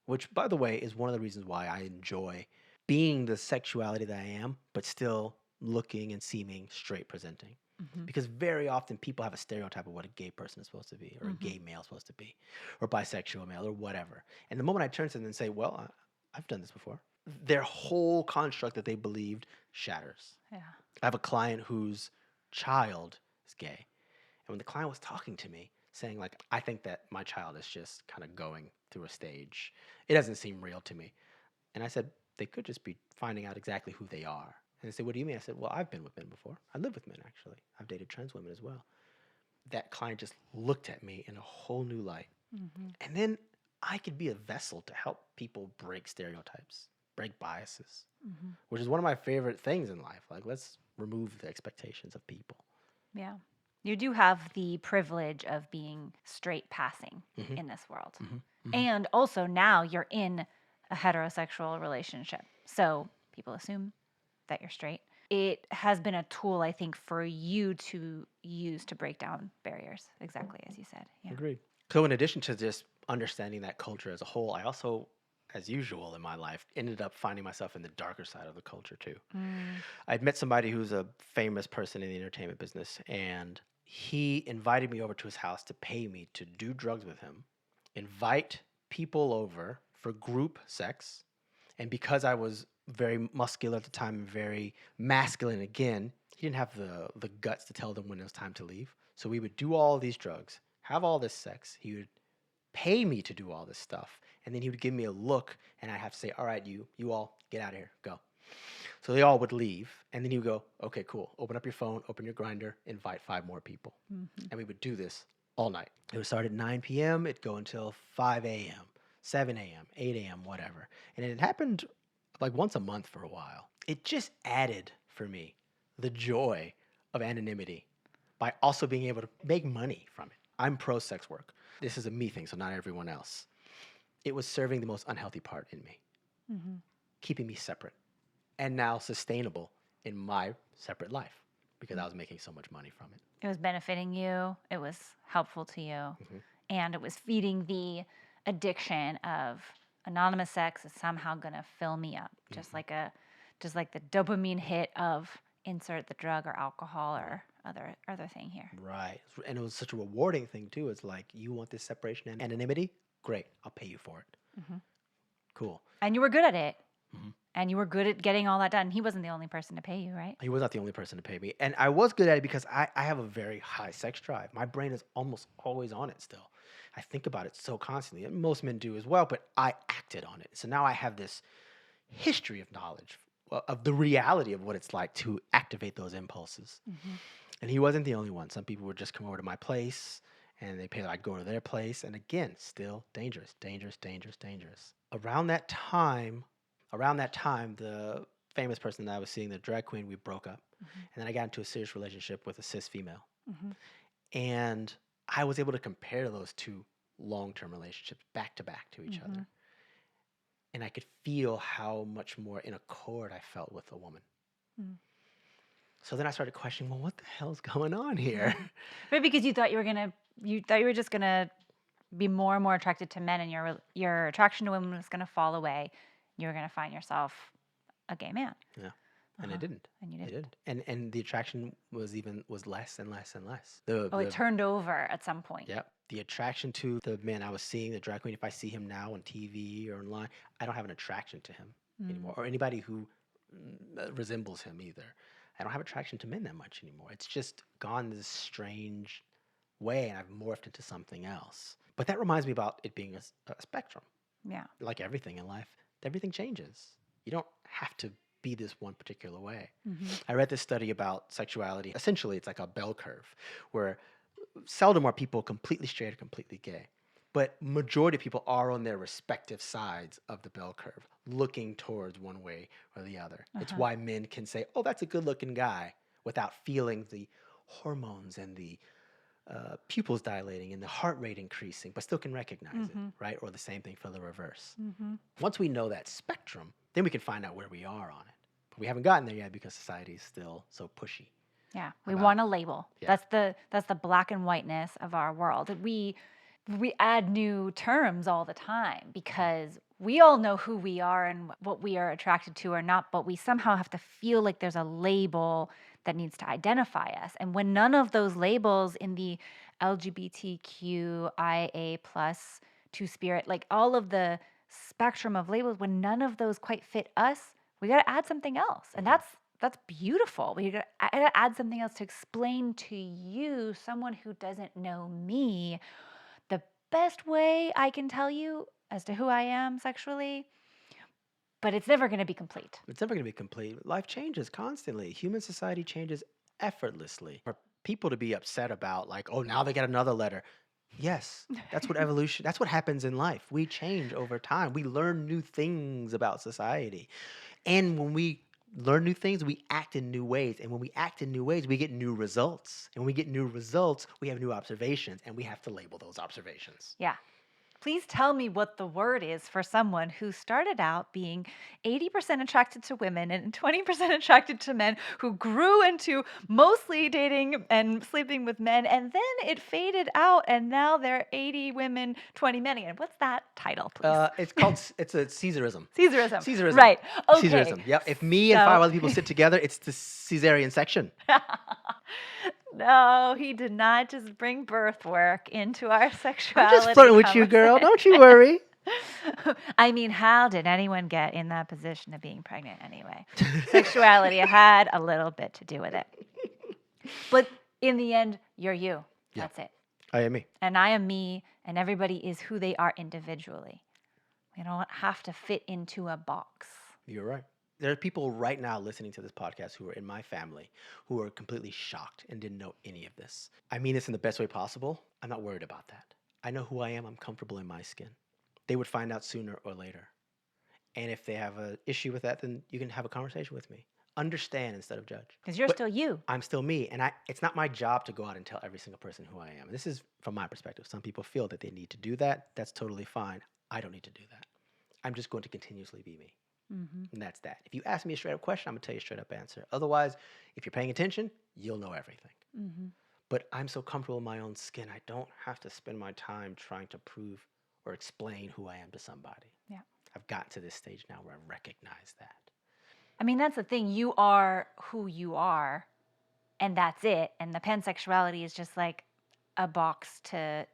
Speaker 2: which, by the way, is one of the reasons why I enjoy being the sexuality that I am, but still looking and seeming straight presenting.
Speaker 1: Mhm.
Speaker 2: Because very often people have a stereotype of what a gay person is supposed to be, or a
Speaker 1: Mhm.
Speaker 2: gay male is supposed to be, or bisexual male, or whatever. And the moment I turn to them and say, well, I've done this before, their whole construct that they believed shatters.
Speaker 1: Yeah.
Speaker 2: I have a client whose child is gay. And when the client was talking to me, saying, like, I think that my child is just kind of going through a stage, it doesn't seem real to me. And I said, they could just be finding out exactly who they are. And they said, what do you mean? I said, well, I've been with men before. I live with men, actually. I've dated trans women as well. That client just looked at me in a whole new light.
Speaker 1: Mhm.
Speaker 2: And then I could be a vessel to help people break stereotypes, break biases,
Speaker 1: Mhm.
Speaker 2: which is one of my favorite things in life. Like, let's remove the expectations of people.
Speaker 1: Yeah. You do have the privilege of being straight passing
Speaker 2: Mhm.
Speaker 1: in this world.
Speaker 2: Mhm. Mhm.
Speaker 1: And also now you're in a heterosexual relationship. So people assume that you're straight. It has been a tool, I think, for you to use to break down barriers, exactly as you said. Yeah.
Speaker 2: Agreed. So, in addition to just understanding that culture as a whole, I also, as usual in my life, ended up finding myself in the darker side of the culture too.
Speaker 1: Mm.
Speaker 2: I'd met somebody who's a famous person in the entertainment business, and he invited me over to his house to pay me to do drugs with him, invite people over for group sex. And because I was very muscular at the time and very masculine again, he didn't have the guts to tell them when it was time to leave. So we would do all these drugs, have all this sex. He would pay me to do all this stuff. And then he would give me a look, and I'd have to say, all right, you all get out of here, go. So they all would leave, and then he would go, okay, cool. Open up your phone, open your grinder, invite 5 more people.
Speaker 1: Mhm.
Speaker 2: And we would do this all night. It would start at 9 p.m., it'd go until 5 a.m., 7 a.m., 8 a.m., whatever. And it happened like once a month for a while. It just added for me the joy of anonymity by also being able to make money from it. I'm pro sex work. This is a me thing, so not everyone else. It was serving the most unhealthy part in me,
Speaker 1: Mhm.
Speaker 2: keeping me separate and now sustainable in my separate life because I was making so much money from it.
Speaker 1: It was benefiting you, it was helpful to you,
Speaker 2: Mhm.
Speaker 1: and it was feeding the addiction of anonymous sex is somehow going to fill me up, just like the dopamine hit of insert the drug or alcohol or other thing here.
Speaker 2: Right. And it was such a rewarding thing too. It's like, you want this separation and anonymity? Great. I'll pay you for it.
Speaker 1: Mhm.
Speaker 2: Cool.
Speaker 1: And you were good at it.
Speaker 2: Mhm.
Speaker 1: And you were good at getting all that done. He wasn't the only person to pay you, right?
Speaker 2: He was not the only person to pay me. And I was good at it because I have a very high sex drive. My brain is almost always on it still. I think about it so constantly. And most men do as well, but I acted on it. So now I have this history of knowledge of the reality of what it's like to activate those impulses.
Speaker 1: Mhm.
Speaker 2: And he wasn't the only one. Some people would just come over to my place and they pay that I'd go to their place. And again, still dangerous, dangerous, dangerous, dangerous. Around that time, the famous person that I was seeing, the drag queen, we broke up.
Speaker 1: Mhm.
Speaker 2: And then I got into a serious relationship with a cis female.
Speaker 1: Mhm.
Speaker 2: And I was able to compare those two long-term relationships back to back to each
Speaker 1: Mhm.
Speaker 2: other. And I could feel how much more in accord I felt with a woman.
Speaker 1: Mm.
Speaker 2: So then I started questioning, well, what the hell's going on here?
Speaker 1: But because you thought you were just gonna be more and more attracted to men, and your attraction to women was gonna fall away. You were gonna find yourself a gay man.
Speaker 2: Yeah. And
Speaker 1: Uh-huh.
Speaker 2: it didn't.
Speaker 1: And you
Speaker 2: It
Speaker 1: didn't.
Speaker 2: didn't. And the attraction was less and less and less.
Speaker 1: Oh, it turned over at some point.
Speaker 2: Yeah. The attraction to the man I was seeing, the drag queen, if I see him now on TV or online, I don't have an attraction to him anymore, or anybody who resembles him either. I don't have attraction to men that much anymore. It's just gone this strange way, and I've morphed into something else. But that reminds me about it being a spectrum.
Speaker 1: Yeah.
Speaker 2: Like everything in life, everything changes. You don't have to be this one particular way.
Speaker 1: Mhm.
Speaker 2: I read this study about sexuality. Essentially, it's like a bell curve where seldom are people completely straight or completely gay. But majority of people are on their respective sides of the bell curve, looking towards one way or the other. It's
Speaker 1: Uh-huh.
Speaker 2: why men can say, oh, that's a good looking guy, without feeling the hormones and the pupils dilating and the heart rate increasing, but still can recognize it, right? Or the same thing for the reverse. Once we know that spectrum, then we can find out where we are on it. But we haven't gotten there yet because society is still so pushy.
Speaker 1: Yeah, we
Speaker 2: About-
Speaker 1: want a label.
Speaker 2: Yeah.
Speaker 1: That's the black and whiteness of our world. We add new terms all the time because we all know who we are and what we are attracted to or not, but we somehow have to feel like there's a label that needs to identify us. And when none of those labels in the LGBTQIA plus two spirit, like all of the spectrum of labels, when none of those quite fit us, we got to add something else. And that's beautiful. We got to add something else to explain to you, someone who doesn't know me, the best way I can tell you as to who I am sexually, but it's never going to be complete.
Speaker 2: It's never going to be complete. Life changes constantly. Human society changes effortlessly. For people to be upset about, like, oh, now they get another letter. Yes, that's what evolution, that's what happens in life. We change over time. We learn new things about society. And when we learn new things, we act in new ways. And when we act in new ways, we get new results. And when we get new results, we have new observations, and we have to label those observations.
Speaker 1: Yeah. Please tell me what the word is for someone who started out being 80% attracted to women and 20% attracted to men, who grew into mostly dating and sleeping with men, and then it faded out, and now they're 80 women, 20 men again. What's that title, please?
Speaker 2: It's a Caesarism.
Speaker 1: Caesarism.
Speaker 2: Caesarism.
Speaker 1: Right. Okay.
Speaker 2: Caesarism. Yep. If me and
Speaker 1: So-
Speaker 2: 5 other people sit together, it's the Caesarean section.
Speaker 1: No, he did not just bring birth work into our
Speaker 2: I'm
Speaker 1: sexuality.
Speaker 2: just flirting with you, girl. Don't you worry.
Speaker 1: I mean, how did anyone get in that position of being pregnant anyway? Sexuality had a little bit to do with it. But in the end, you're you.
Speaker 2: Yeah.
Speaker 1: That's it.
Speaker 2: I am me.
Speaker 1: And I am me, and everybody is who they are individually. We don't have to fit into a box.
Speaker 2: You're right. There are people right now listening to this podcast who are in my family who are completely shocked and didn't know any of this. I mean this in the best way possible. I'm not worried about that. I know who I am. I'm comfortable in my skin. They would find out sooner or later. And if they have an issue with that, then you can have a conversation with me. Understand instead of judge.
Speaker 1: Because you're
Speaker 2: But
Speaker 1: still you.
Speaker 2: I'm still me. And it's not my job to go out and tell every single person who I am. This is from my perspective. Some people feel that they need to do that. That's totally fine. I don't need to do that. I'm just going to continuously be me. And that's that. If you ask me a straight up question, I'm going to tell you a straight up answer. Otherwise, if you're paying attention, you'll know everything. But I'm so comfortable in my own skin, I don't have to spend my time trying to prove or explain who I am to somebody.
Speaker 1: Yeah.
Speaker 2: I've gotten to this stage now where I recognize that.
Speaker 1: I mean, that's the thing. You are who you are, and that's it. And the pansexuality is just like a box to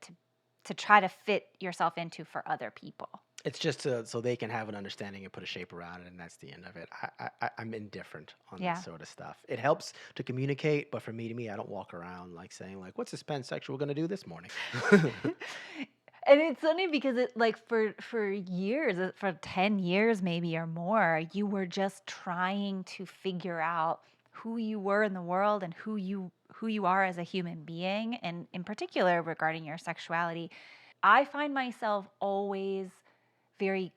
Speaker 1: try to fit yourself into for other people.
Speaker 2: It's just so they can have an understanding and put a shape around it, and that's the end of it. I'm indifferent on
Speaker 1: Yeah.
Speaker 2: that sort of stuff. It helps to communicate, but for me, I don't walk around like saying, like, what's this pansexual going to do this morning?
Speaker 1: And it's funny because it, like, for years, for 10 years maybe or more, you were just trying to figure out who you were in the world and who you are as a human being, and in particular regarding your sexuality. I find myself always very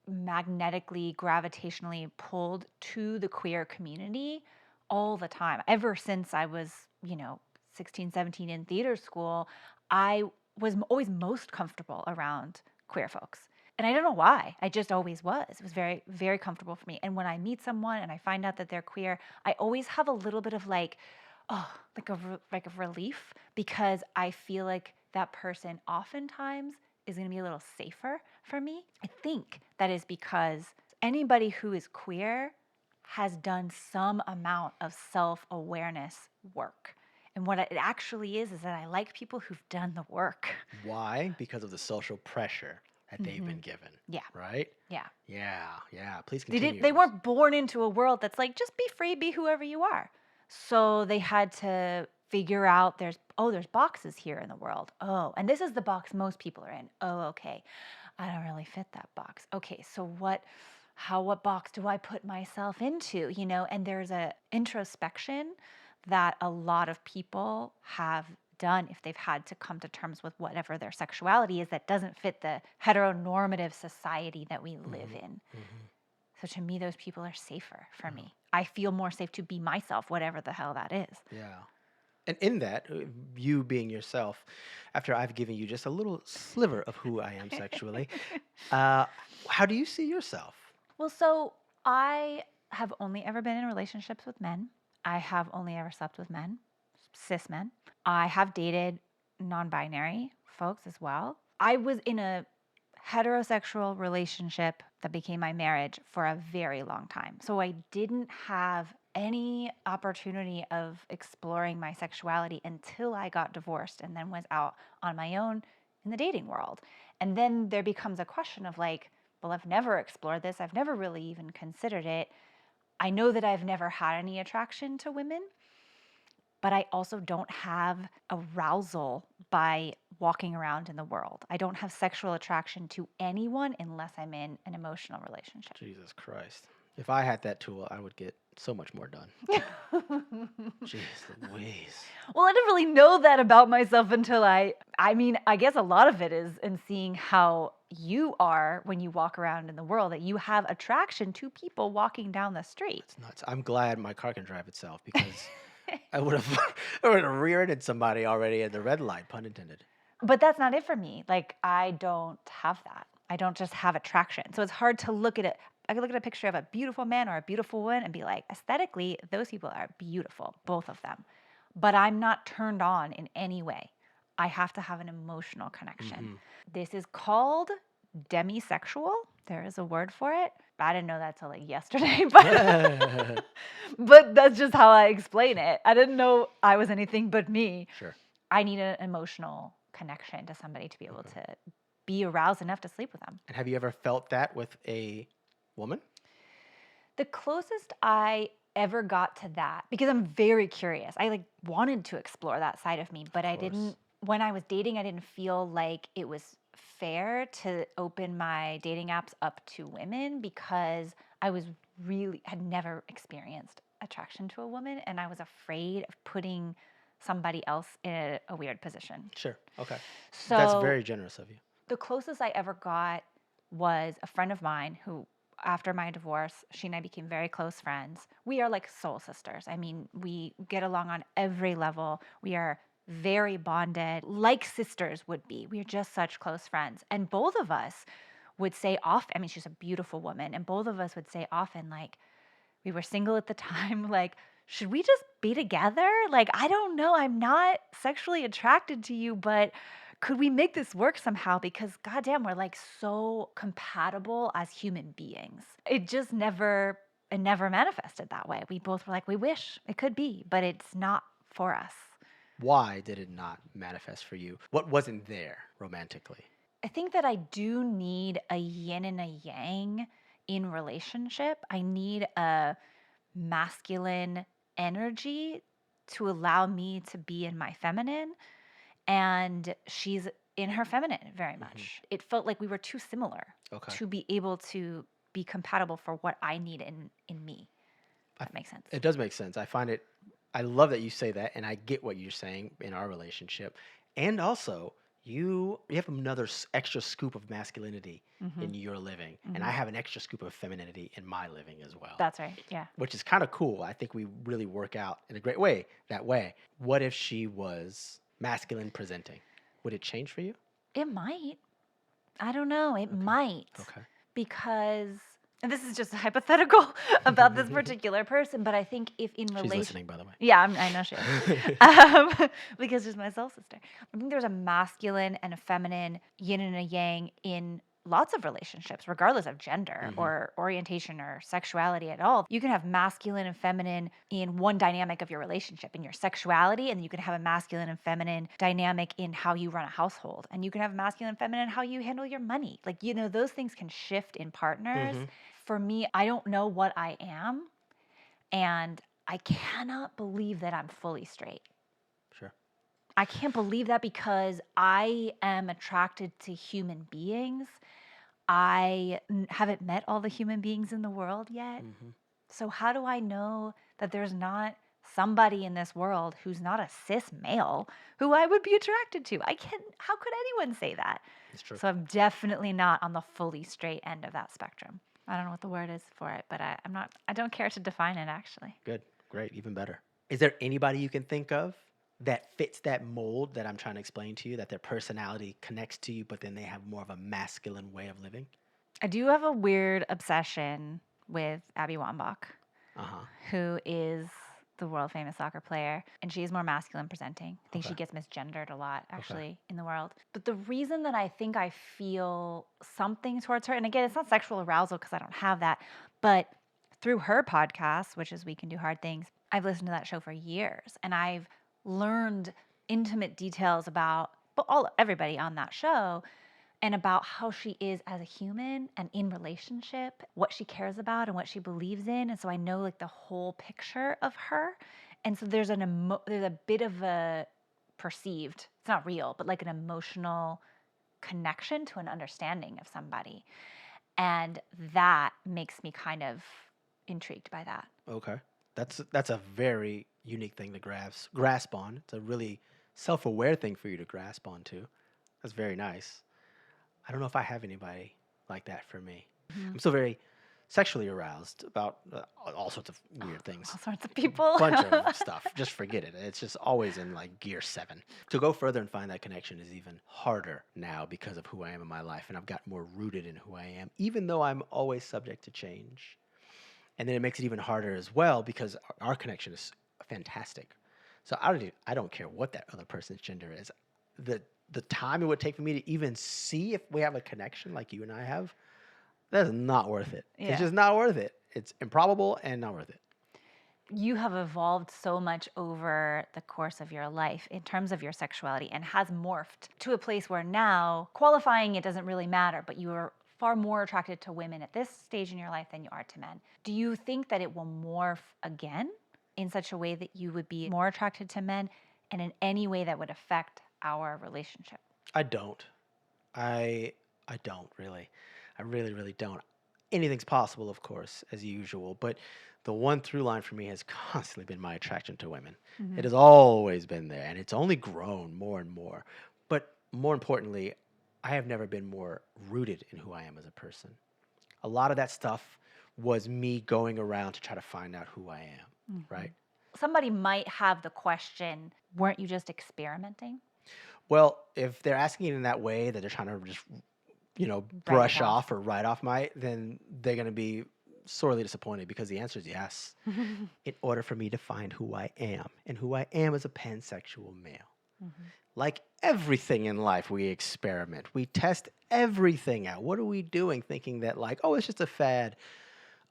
Speaker 1: magnetically, gravitationally pulled to the queer community all the time. Ever since I was, 16, 17 in theater school, I was always most comfortable around queer folks. And I don't know why. I just always was. It was very, very comfortable for me. And when I meet someone and I find out that they're queer, I always have a little bit of like a relief, because I feel like that person oftentimes is going to be a little safer for me. I think that is because anybody who is queer has done some amount of self-awareness work. And what it actually is that I like people who've done the work.
Speaker 2: Why? Because of the social pressure that they've been given.
Speaker 1: Yeah.
Speaker 2: Right?
Speaker 1: Yeah.
Speaker 2: Yeah. Please
Speaker 1: They
Speaker 2: continue.
Speaker 1: They weren't born into a world that's like, just be free, be whoever you are. So they had to figure out there's boxes here in the world. Oh, and this is the box most people are in. Oh, okay. I don't really fit that box. Okay, so what box do I put myself into? And there's a introspection that a lot of people have done if they've had to come to terms with whatever their sexuality is that doesn't fit the heteronormative society that we live in. So to me, those people are safer for me. I feel more safe to be myself, whatever the hell that is.
Speaker 2: Yeah. And in that, you being yourself, after I've given you just a little sliver of who I am sexually, uh, how do you see yourself?
Speaker 1: Well, so I have only ever been in relationships with men. I have only ever slept with men, cis men. I have dated non binary folks as well. I was in a heterosexual relationship that became my marriage for a very long time. So I didn't have any opportunity of exploring my sexuality until I got divorced and then was out on my own in the dating world. And then there becomes a question of like, well, I've never explored this. I've never really even considered it. I know that I've never had any attraction to women, but I also don't have arousal by walking around in the world. I don't have sexual attraction to anyone unless I'm in an emotional relationship.
Speaker 2: Jesus Christ. If I had that tool, I would get so much more done. Jeez Louise.
Speaker 1: Well, I didn't really know that about myself until I mean, I guess a lot of it is in seeing how you are when you walk around in the world, that you have attraction to people walking down the street.
Speaker 2: It's nuts. I'm glad my car can drive itself because I would have I would have rear-ended somebody already at the red light, pun intended.
Speaker 1: But that's not it for me. Like, I don't have that. I don't just have attraction. So it's hard to look at it. I could look at a picture of a beautiful man or a beautiful woman and be like, aesthetically, those people are beautiful, both of them. But I'm not turned on in any way. I have to have an emotional connection. This is called demisexual. There is a word for it. I didn't know that till like yesterday, but but that's just how I explain it. I didn't know I was anything but me.
Speaker 2: Sure.
Speaker 1: I need an emotional connection to somebody to be able to be aroused enough to sleep with them.
Speaker 2: And have you ever felt that with a woman?
Speaker 1: The closest I ever got to that, because I'm very curious. I like wanted to explore that side of me, but I didn't. When I was dating, I didn't feel like it was fair to open my dating apps up to women because I was really had never experienced attraction to a woman, and I was afraid of putting somebody else in a weird position.
Speaker 2: Sure. Okay.
Speaker 1: So
Speaker 2: That's very generous of you.
Speaker 1: the closest I ever got was a friend of mine who, after my divorce, she and I became very close friends. We are like soul sisters. I mean, we get along on every level. We are very bonded, like sisters would be. We are just such close friends. And both of us would say often, I mean, she's a beautiful woman, and both of us would say often, like, we were single at the time, like, should we just be together? Like, I don't know. I'm not sexually attracted to you, but could we make this work somehow? Because goddamn, we're like so compatible as human beings. It just never manifested that way. We both were like, we wish it could be, but it's not for us.
Speaker 2: Why did it not manifest for you? What wasn't there romantically?
Speaker 1: I think that I do need a yin and a yang in relationship. I need a masculine energy to allow me to be in my feminine, and she's in her feminine very much. It felt like we were too similar to be able to be compatible for what I need in me. That makes sense.
Speaker 2: It does make sense. I love that you say that, and I get what you're saying in our relationship. And also, you have another extra scoop of masculinity in your living, and I have an extra scoop of femininity in my living as well.
Speaker 1: That's right. Yeah.
Speaker 2: Which is kind of cool. I think we really work out in a great way that way. What if she was masculine presenting? Would it change for you?
Speaker 1: It might. I don't know. It might.
Speaker 2: Okay.
Speaker 1: Because, and this is just hypothetical about this particular person, but I think if in
Speaker 2: She's
Speaker 1: relation,
Speaker 2: listening, by the way.
Speaker 1: yeah, I know she is, because she's my soul sister. I think there's a masculine and a feminine, yin and a yang in lots of relationships, regardless of gender or orientation or sexuality at all. You can have masculine and feminine in one dynamic of your relationship, in your sexuality, and you can have a masculine and feminine dynamic in how you run a household. And you can have masculine and feminine in how you handle your money. Like, you know, those things can shift in partners. For me, I don't know what I am, and I cannot believe that I'm fully straight.
Speaker 2: Sure.
Speaker 1: I can't believe that because I am attracted to human beings. I haven't met all the human beings in the world yet. So how do I know that there's not somebody in this world who's not a cis male who I would be attracted to? How could anyone say that?
Speaker 2: It's true.
Speaker 1: So I'm definitely not on the fully straight end of that spectrum. I don't know what the word is for it, but I don't care to define it actually.
Speaker 2: Good. Great. Even better. Is there anybody you can think of that fits that mold that I'm trying to explain to you, that their personality connects to you, but then they have more of a masculine way of living?
Speaker 1: I do have a weird obsession with Abby Wambach,
Speaker 2: Uh huh.
Speaker 1: who is the world famous soccer player, and she is more masculine presenting. I think
Speaker 2: Okay.
Speaker 1: she gets misgendered a lot
Speaker 2: Okay.
Speaker 1: actually in the world. But the reason that I think I feel something towards her, and again, it's not sexual arousal because I don't have that, but through her podcast, which is We Can Do Hard Things, I've listened to that show for years and I've learned intimate details about everybody on that show and about how she is as a human and in relationship, what she cares about and what she believes in. And so I know like the whole picture of her. And so there's there's a bit of a perceived, it's not real, but like an emotional connection to an understanding of somebody. And that makes me kind of intrigued by that.
Speaker 2: Okay. That's a very unique thing to grasp on. It's a really self-aware thing for you to grasp onto. That's very nice. I don't know if I have anybody like that for me.
Speaker 1: Mhm.
Speaker 2: I'm still very sexually aroused about all sorts of weird things.
Speaker 1: All sorts of people.
Speaker 2: Bunch of stuff. Just forget it. It's just always in like gear 7. To go further and find that connection is even harder now because of who I am in my life, and I've got more rooted in who I am, even though I'm always subject to change. And then it makes it even harder as well because our connection is fantastic. So I don't care what that other person's gender is. The the time it would take for me to even see if we have a connection like you and I have, that is not worth it. It's
Speaker 1: Yeah.
Speaker 2: just not worth it. It's improbable and not worth it.
Speaker 1: You have evolved so much over the course of your life in terms of your sexuality and has morphed to a place where now qualifying it doesn't really matter, but you are far more attracted to women at this stage in your life than you are to men. Do you think that it will morph again in such a way that you would be more attracted to men and in any way that would affect our relationship?
Speaker 2: I don't. I don't really. I really, really don't. Anything's possible, of course, as usual, but the one through line for me has constantly been my attraction to women.
Speaker 1: Mm-hmm.
Speaker 2: It has always been there, and it's only grown more and more. But more importantly, I have never been more rooted in who I am as a person. A lot of that stuff was me going around to try to find out who I am,
Speaker 1: Mm-hmm.
Speaker 2: right?
Speaker 1: Somebody might have the question, weren't you just experimenting?
Speaker 2: Well, if they're asking it in that way that they're trying to just, brush off or write off then they're going to be sorely disappointed because the answer is yes. In order for me to find who I am, and who I am as a pansexual male.
Speaker 1: Mm-hmm.
Speaker 2: Like everything in life, we experiment. We test everything out. What are we doing thinking that like, oh, it's just a fad?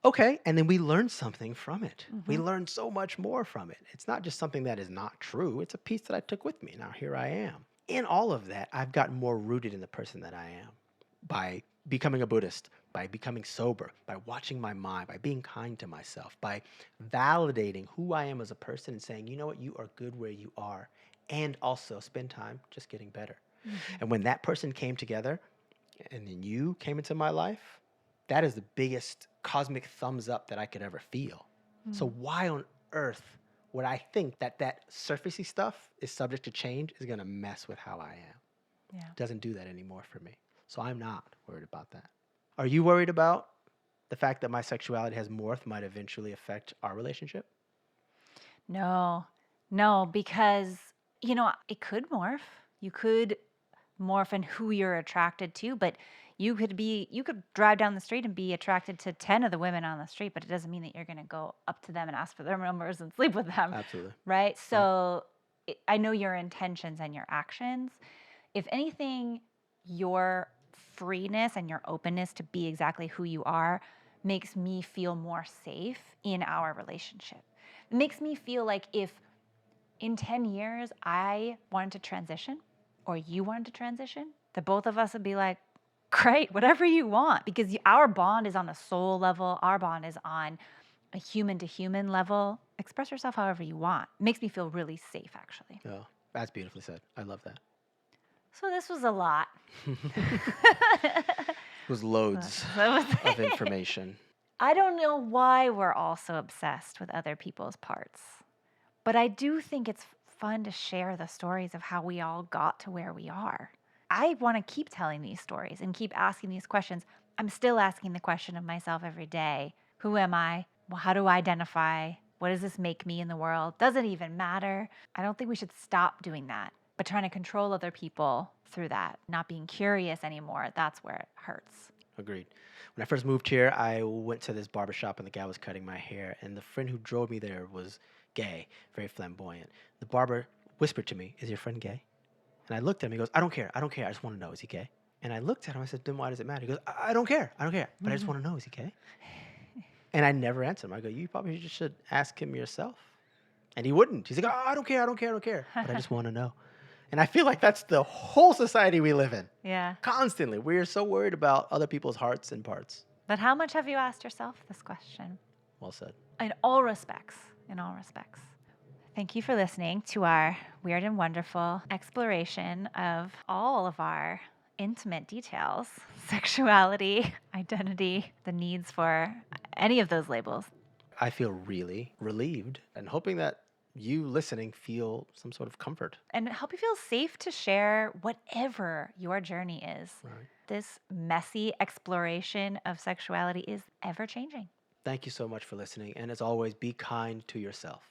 Speaker 2: Okay, and then we learn something from it. We
Speaker 1: Mm-hmm.
Speaker 2: learn so much more from it. It's not just something that is not true. It's a piece that I took with me. Now here I am. In all of that, I've gotten more rooted in the person that I am by becoming a Buddhist, by becoming sober, by watching my mind, by being kind to myself, by validating who I am as a person and saying, you know what, you are good where you are, and also spend time just getting better.
Speaker 1: Mm-hmm.
Speaker 2: And when that person came together and then you came into my life, that is the biggest cosmic thumbs up that I could ever feel.
Speaker 1: Mm-hmm.
Speaker 2: So why on earth would I think that surfacey stuff is subject to change is going to mess with how I am?
Speaker 1: Yeah.
Speaker 2: It doesn't do that anymore for me. So I'm not worried about that. Are you worried about the fact that my sexuality has morphed might eventually affect our relationship?
Speaker 1: No, because, it could morph. You could morph in who you're attracted to, but you could drive down the street and be attracted to 10 of the women on the street, but it doesn't mean that you're going to go up to them and ask for their numbers and sleep with them.
Speaker 2: Absolutely.
Speaker 1: Right? So I know your intentions and your actions. If anything, your freeness and your openness to be exactly who you are makes me feel more safe in our relationship. It makes me feel like if in 10 years I wanted to transition or you wanted to transition, the both of us would be like, great, whatever you want, because our bond is on a soul level. Our bond is on a human to human level. Express yourself however you want. It makes me feel really safe, actually.
Speaker 2: Oh, that's beautifully said. I love that.
Speaker 1: So this was a lot.
Speaker 2: It was loads of information.
Speaker 1: I don't know why we're all so obsessed with other people's parts, but I do think it's fun to share the stories of how we all got to where we are. I want to keep telling these stories and keep asking these questions, I'm still asking the question of myself every day, who am I? Well, how do I identify? What does this make me in the world? Does it even matter? I don't think we should stop doing that, but trying to control other people through that, not being curious anymore, that's where it hurts.
Speaker 2: Agreed. When I first moved here, I went to this barber shop and the guy was cutting my hair, and the friend who drove me there was gay, very flamboyant. The barber whispered to me, "Is your friend gay?" And I looked at him. He goes, "I don't care. I don't care. I just want to know, is he gay?" And I looked at him. I said, "Then why does it matter?" He goes, I don't care. I don't care. But I just want to know, is he gay?" And I never answered him. I go, "You probably just should ask him yourself." And he wouldn't. He's like, "Oh, I don't care. I don't care. I don't care. But I just want to know." And I feel like that's the whole society we live in.
Speaker 1: Yeah.
Speaker 2: Constantly. We're so worried about other people's hearts and parts.
Speaker 1: But how much have you asked yourself this question?
Speaker 2: Well said.
Speaker 1: In all respects. In all respects. Thank you for listening to our weird and wonderful exploration of all of our intimate details, sexuality, identity, the needs for any of those labels.
Speaker 2: I feel really relieved and hoping that you listening feel some sort of comfort.
Speaker 1: And help you feel safe to share whatever your journey is.
Speaker 2: Right.
Speaker 1: This messy exploration of sexuality is ever changing.
Speaker 2: Thank you so much for listening. And as always, be kind to yourself.